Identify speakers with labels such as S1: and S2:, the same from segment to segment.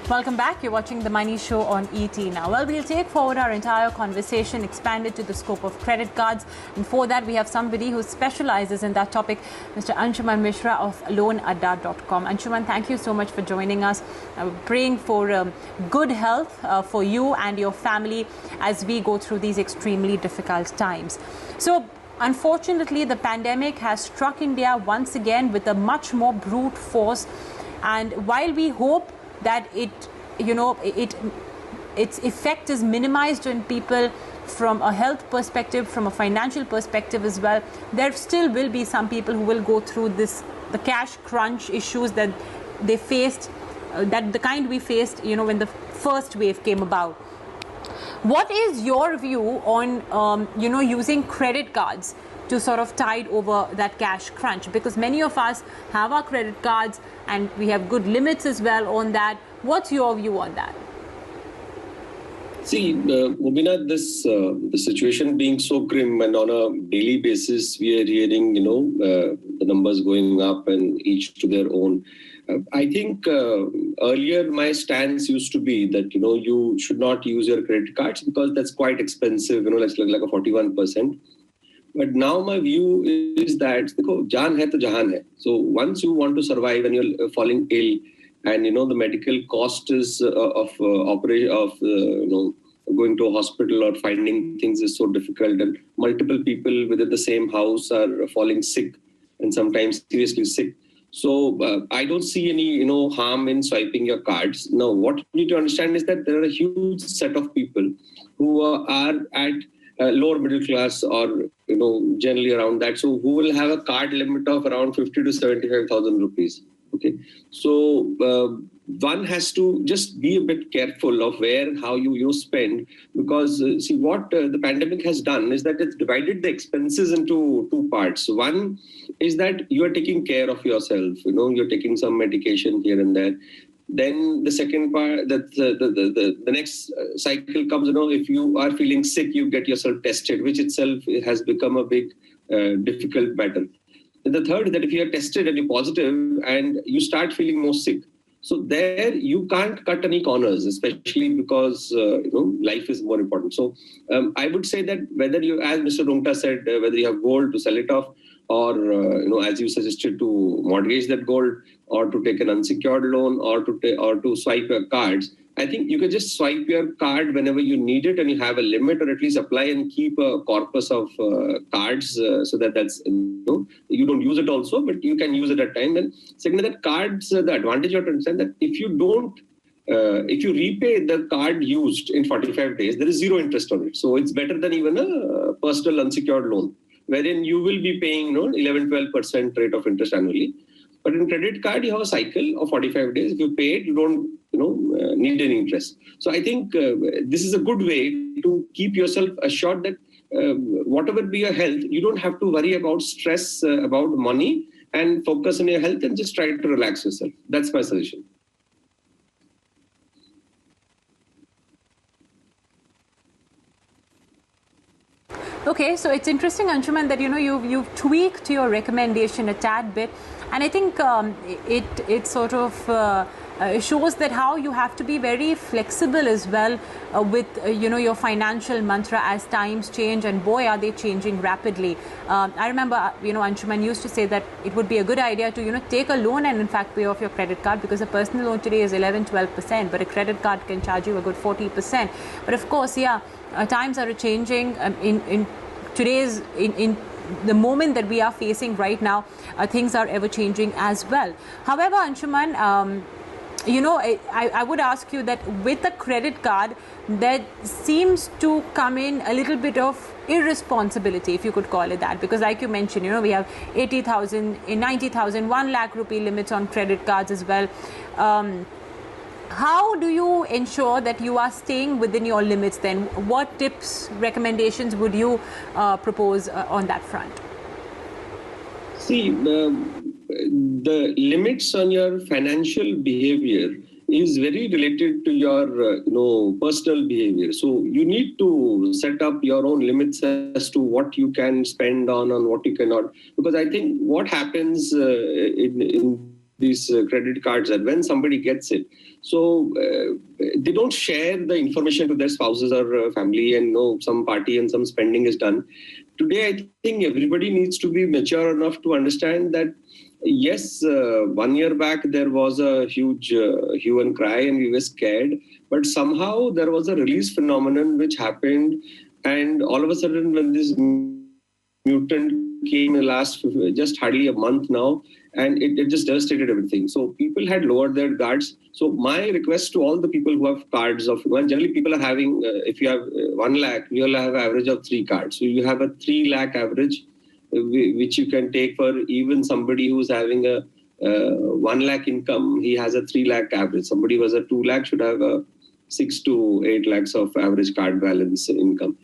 S1: Welcome back. You're watching The Money Show on ET now. Well, we'll take forward our entire conversation, expand it to the scope of credit cards. And for that, we have somebody who specializes in that topic, Mr. Anshuman Mishra of LoanAdda.com. Anshuman, thank you so much for joining us. Praying for good health for you and your family as we go through these extremely difficult times. So, unfortunately, the pandemic has struck India once again with a much more brute force. And while we hope that its effect is minimized on people from a health perspective, from a financial perspective as well, there still will be some people who will go through the cash crunch issues that they faced, that the kind we faced, when the first wave came about. What is your view on, using credit cards to sort of tide over that cash crunch? Because many of us have our credit cards and we have good limits as well on that. What's your view on that?
S2: See, Mubina, the situation being so grim, and on a daily basis, we are hearing, the numbers going up and each to their own. I think earlier my stance used to be that, you should not use your credit cards because that's quite expensive, like a 41%. But now my view is that, jaan hai to jahan hai. So once you want to survive and you're falling ill, and the medical cost is of going to a hospital or finding things is so difficult, and multiple people within the same house are falling sick and sometimes seriously sick. So I don't see any harm in swiping your cards. Now, what you need to understand is that there are a huge set of people who are at lower middle class or generally around that, so who will have a card limit of around 50 to 75,000 rupees. Okay, so one has to just be a bit careful of how you spend, because see what the pandemic has done is that it's divided the expenses into two parts. One is that you are taking care of yourself, you're taking some medication here and there. Then the second part, that the next cycle comes, if you are feeling sick, you get yourself tested, which itself has become a big difficult battle. And the third is that if you are tested and you're positive and you start feeling more sick, so there you can't cut any corners, especially because life is more important. So I would say that whether you, as Mr. Rungta said, whether you have gold to sell it off, or as you suggested, to mortgage that gold, or to take an unsecured loan, or to swipe your cards, I think you can just swipe your card whenever you need it, and you have a limit, or at least apply and keep a corpus of cards so that that's you don't use it also, but you can use it at time. And second, that cards, the advantage you have to understand that if you repay the card used in 45 days, there is zero interest on it. So it's better than even a personal unsecured loan, wherein you will be paying 11-12% rate of interest annually. But in credit card, you have a cycle of 45 days. If you pay it, you don't need any interest. So I think this is a good way to keep yourself assured that whatever be your health, you don't have to worry about stress about money, and focus on your health and just try to relax yourself. That's my suggestion.
S1: Okay, so it's interesting, Anshuman, that you've tweaked your recommendation a tad bit, and I think it sort of shows that how you have to be very flexible as well with your financial mantra as times change, and boy are they changing rapidly. I remember Anshuman used to say that it would be a good idea to take a loan and in fact pay off your credit card, because a personal loan today is 11-12%, but a credit card can charge you a good 40%. But of course, times are changing. In the moment that we are facing right now, things are ever changing as well. However, Anshuman, I would ask you that with a credit card, there seems to come in a little bit of irresponsibility, if you could call it that, because like you mentioned, we have 80,000, 90,000, 1 lakh rupee limits on credit cards as well. How do you ensure that you are staying within your limits then? What tips, recommendations would you propose on that front?
S2: See, the limits on your financial behavior is very related to your personal behavior. So you need to set up your own limits as to what you can spend on what you cannot. Because I think what happens in these credit cards are when somebody gets it. So they don't share the information to their spouses or family, and some party and some spending is done. Today, I think everybody needs to be mature enough to understand that, yes, 1 year back, there was a huge hue and cry and we were scared. But somehow there was a release phenomenon which happened. And all of a sudden, when this mutant came in last just hardly a month now, and it just devastated everything. So people had lowered their guards. So my request to all the people who have cards of, well, generally people are having, if you have 1 lakh, you'll have an average of 3 cards. So you have a 3 lakh average, which you can take for even somebody who's having a 1 lakh income. He has a 3 lakh average. Somebody who has a 2 lakh should have a 6 to 8 lakhs of average card balance income.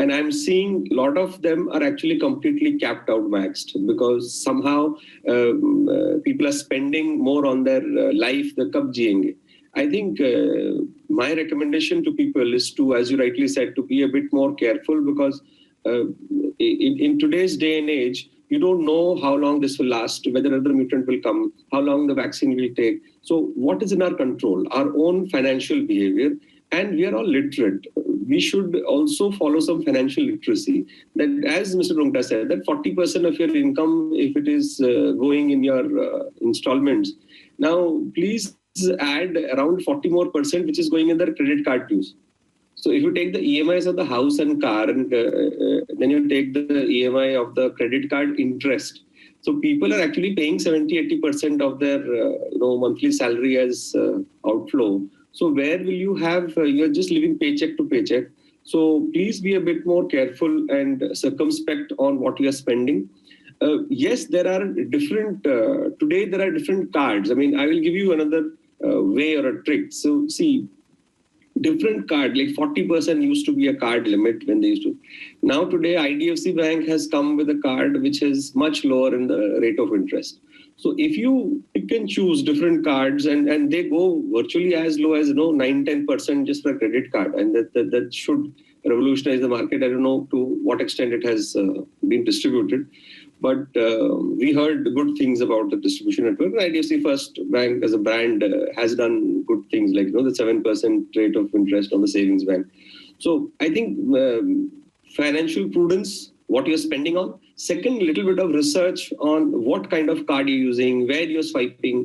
S2: And I'm seeing a lot of them are actually completely capped out maxed, because somehow people are spending more on their life, the kab jiyenge. I think my recommendation to people is to, as you rightly said, to be a bit more careful, because in today's day and age, you don't know how long this will last, whether another mutant will come, how long the vaccine will take. So what is in our control? Our own financial behavior. And we are all literate. We should also follow some financial literacy. That, as Mr. Rungta said, that 40% of your income, if it is going in your installments, now please add around 40 more percent, which is going in their credit card dues. So if you take the EMIs of the house and car, and then you take the EMI of the credit card interest. So people are actually paying 70-80% of their monthly salary as outflow. So where will you have, you're just living paycheck to paycheck. So please be a bit more careful and circumspect on what you are spending. Yes, there are different, today there are different cards. I mean, I will give you another way or a trick. So see, different card, like 40% used to be a card limit when they used to. Now today, IDFC Bank has come with a card which is much lower in the rate of interest. So if you pick and choose different cards, and they go virtually as low as 9-10% just for a credit card, and that should revolutionize the market. I don't know to what extent it has been distributed, but we heard good things about the distribution network. IDFC First Bank as a brand has done good things, like the 7% rate of interest on the savings bank. So I think financial prudence, what you're spending on. Second, little bit of research on what kind of card you're using, where you're swiping,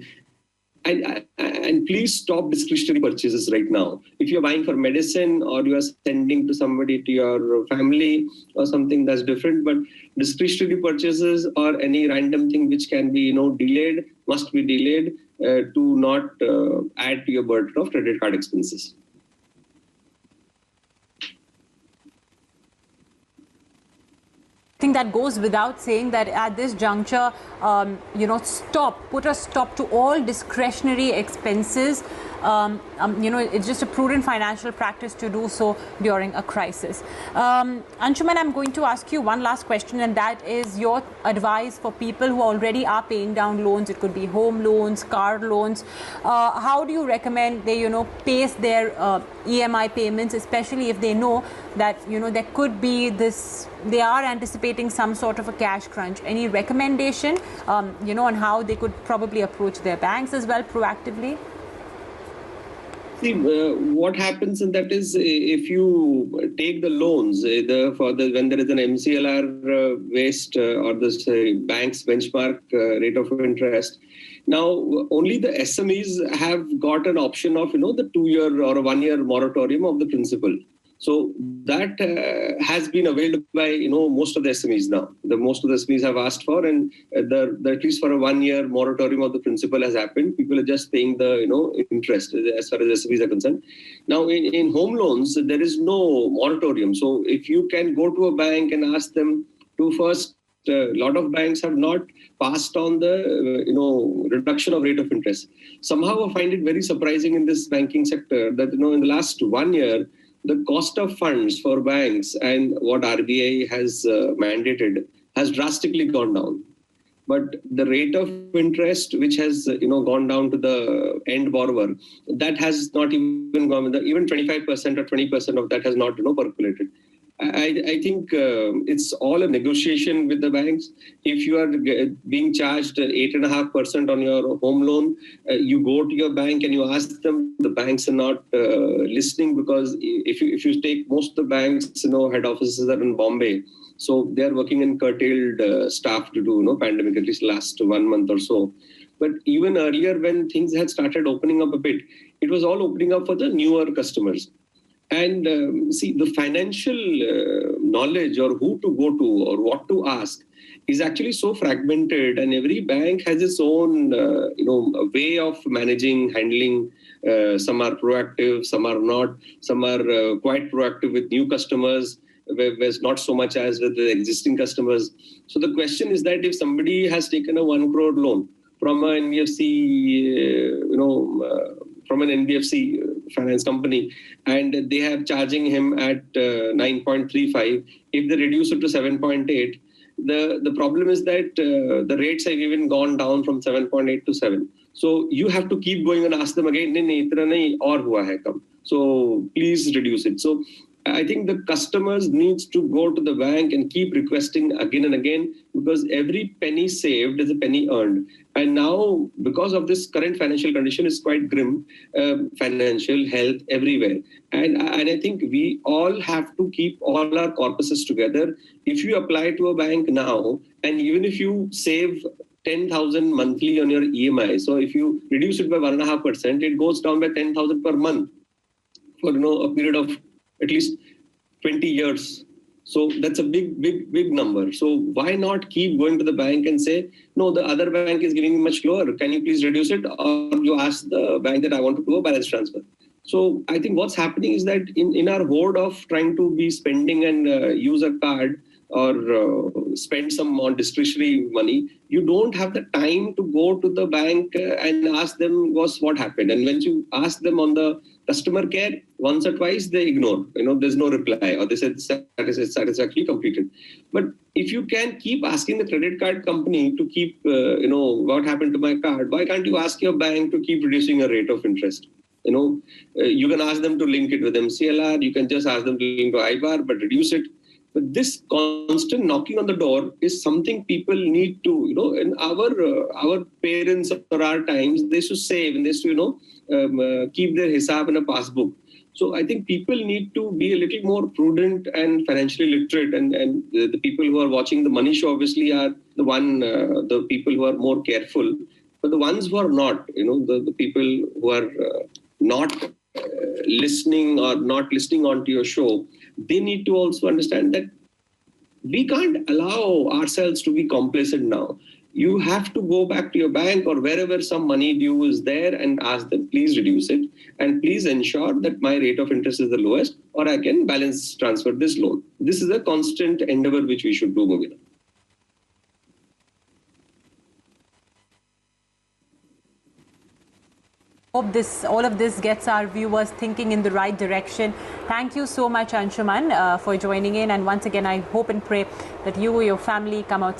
S2: and please stop discretionary purchases right now. If you're buying for medicine or you are sending to somebody, to your family or something, that's different. But discretionary purchases or any random thing which can be delayed must be delayed to not add to your burden of credit card expenses.
S1: I think that goes without saying that at this juncture, put a stop to all discretionary expenses. It's just a prudent financial practice to do so during a crisis. Anshuman, I'm going to ask you one last question, and that is your advice for people who already are paying down loans. It could be home loans, car loans. How do you recommend they, pace their EMI payments, especially if they know that, there could be this, they are anticipating some sort of a cash crunch? Any recommendation, on how they could probably approach their banks as well proactively?
S2: See, what happens in that is, if you take the loans, when there is an MCLR based or this bank's benchmark rate of interest, now only the SMEs have got an option of, the 2-year or a 1-year moratorium of the principal. So that has been availed by, most of the SMEs now. Most of the SMEs have asked for, and at least for a 1-year moratorium of the principal has happened. People are just paying the, interest as far as SMEs are concerned. Now, in home loans, there is no moratorium. So if you can go to a bank and ask them to first, a lot of banks have not passed on the, reduction of rate of interest. Somehow I find it very surprising in this banking sector that, in the last 1 year, the cost of funds for banks and what RBI has mandated has drastically gone down. But the rate of interest, which has gone down to the end borrower, that has not even gone. Even 25% or 20% of that has not percolated. I think it's all a negotiation with the banks. If you are being charged 8.5% on your home loan, you go to your bank and you ask them. The banks are not listening, because if you take most of the banks, head offices are in Bombay, so they are working in curtailed staff to do pandemic, at least last 1 month or so. But even earlier, when things had started opening up a bit, it was all opening up for the newer customers. And see, the financial knowledge, or who to go to or what to ask, is actually so fragmented, and every bank has its own way of managing, handling. Some are proactive, some are not. Some are quite proactive with new customers, whereas not so much as with the existing customers. So the question is that if somebody has taken a 1 crore loan from an NBFC, from an NBFC finance company, and they have charging him at 9.35. If they reduce it to 7.8, the problem is that the rates have even gone down from 7.8 to 7. So you have to keep going and ask them again, or hua hai kam. So please reduce it. So I think the customers needs to go to the bank and keep requesting again and again, because every penny saved is a penny earned. And now, because of this current financial condition, is quite grim, financial health everywhere. And I think we all have to keep all our corpuses together. If you apply to a bank now, and even if you save 10,000 monthly on your EMI, so if you reduce it by 1.5%, it goes down by 10,000 per month for a period of at least 20 years. So that's a big number. So why not keep going to the bank and say, no, the other bank is giving me much lower. Can you please reduce it? Or you ask the bank that I want to do a balance transfer. So I think what's happening is that in our horde of trying to be spending and use a card, or spend some on discretionary money, you don't have the time to go to the bank and ask them what happened. And when you ask them on the customer care, once or twice they ignore, there's no reply, or they said satisfactorily completed. But if you can keep asking the credit card company to keep, what happened to my card, why can't you ask your bank to keep reducing a rate of interest? You can ask them to link it with MCLR, you can just ask them to link to IBAR, but reduce it. But this constant knocking on the door is something people need to, in our parents or our times, they used to save and they used to, keep their hisab in a passbook. So I think people need to be a little more prudent and financially literate. And the people who are watching the Money Show obviously are the people who are more careful. But the ones who are not, the people who are not listening or not listening onto your show, they need to also understand that we can't allow ourselves to be complacent now. You have to go back to your bank or wherever some money due is there and ask them, please reduce it. And please ensure that my rate of interest is the lowest, or I can balance transfer this loan. This is a constant endeavor which we should do, Movina.
S1: Hope all of this gets our viewers thinking in the right direction. Thank you so much, Anshuman, for joining in. And once again, I hope and pray that you or your family come out